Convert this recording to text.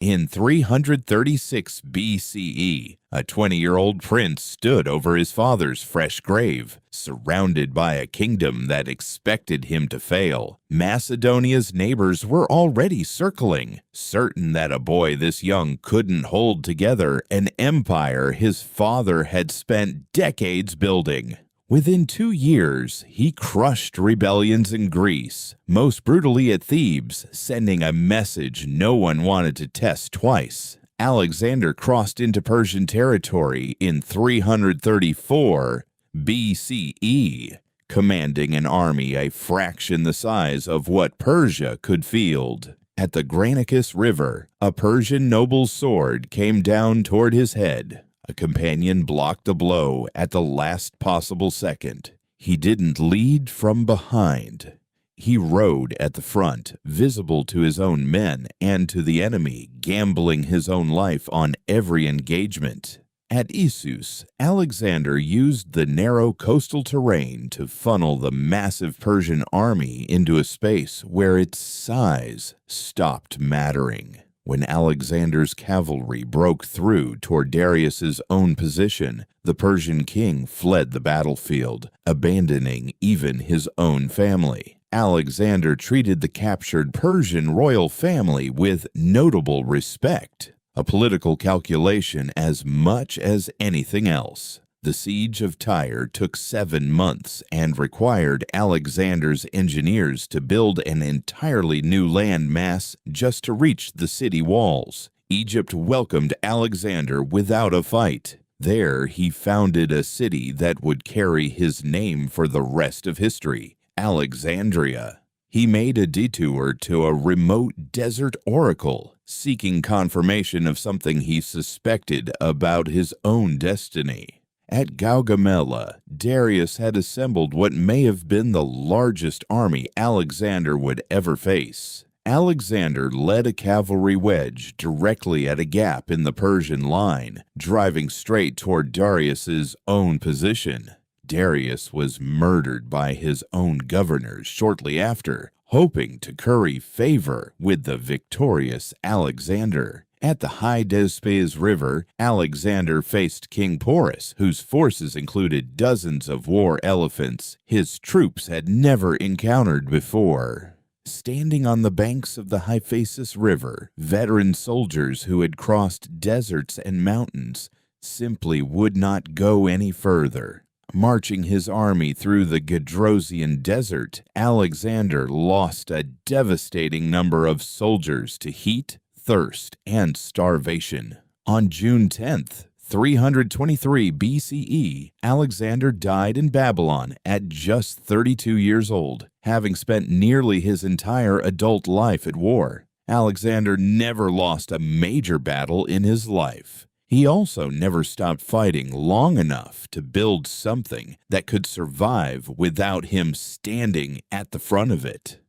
In 336 BCE, a 20-year-old prince stood over his father's fresh grave, surrounded by a kingdom that expected him to fail. Macedonia's neighbors were already circling, certain that a boy this young couldn't hold together an empire his father had spent decades building. Within 2 years, he crushed rebellions in Greece, most brutally at Thebes, sending a message no one wanted to test twice. Alexander crossed into Persian territory in 334 BCE, commanding an army a fraction the size of what Persia could field. At the Granicus River, a Persian noble's sword came down toward his head. A companion blocked the blow at the last possible second. He didn't lead from behind. He rode at the front, visible to his own men and to the enemy, gambling his own life on every engagement. At Issus, Alexander used the narrow coastal terrain to funnel the massive Persian army into a space where its size stopped mattering. When Alexander's cavalry broke through toward Darius's own position, the Persian king fled the battlefield, abandoning even his own family. Alexander treated the captured Persian royal family with notable respect, a political calculation as much as anything else. The siege of Tyre took 7 months and required Alexander's engineers to build an entirely new land mass just to reach the city walls. Egypt welcomed Alexander without a fight. There he founded a city that would carry his name for the rest of history, Alexandria. He made a detour to a remote desert oracle, seeking confirmation of something he suspected about his own destiny. At Gaugamela, Darius had assembled what may have been the largest army Alexander would ever face. Alexander led a cavalry wedge directly at a gap in the Persian line, driving straight toward Darius's own position. Darius was murdered by his own governors shortly after, hoping to curry favor with the victorious Alexander. At the Hydaspes River, Alexander faced King Porus, whose forces included dozens of war elephants his troops had never encountered before. Standing on the banks of the Hyphasis River, veteran soldiers who had crossed deserts and mountains simply would not go any further. Marching his army through the Gedrosian desert, Alexander lost a devastating number of soldiers to heat, thirst, and starvation. On June 10th, 323 BCE, Alexander died in Babylon at just 32 years old, having spent nearly his entire adult life at war. Alexander never lost a major battle in his life. He also never stopped fighting long enough to build something that could survive without him standing at the front of it.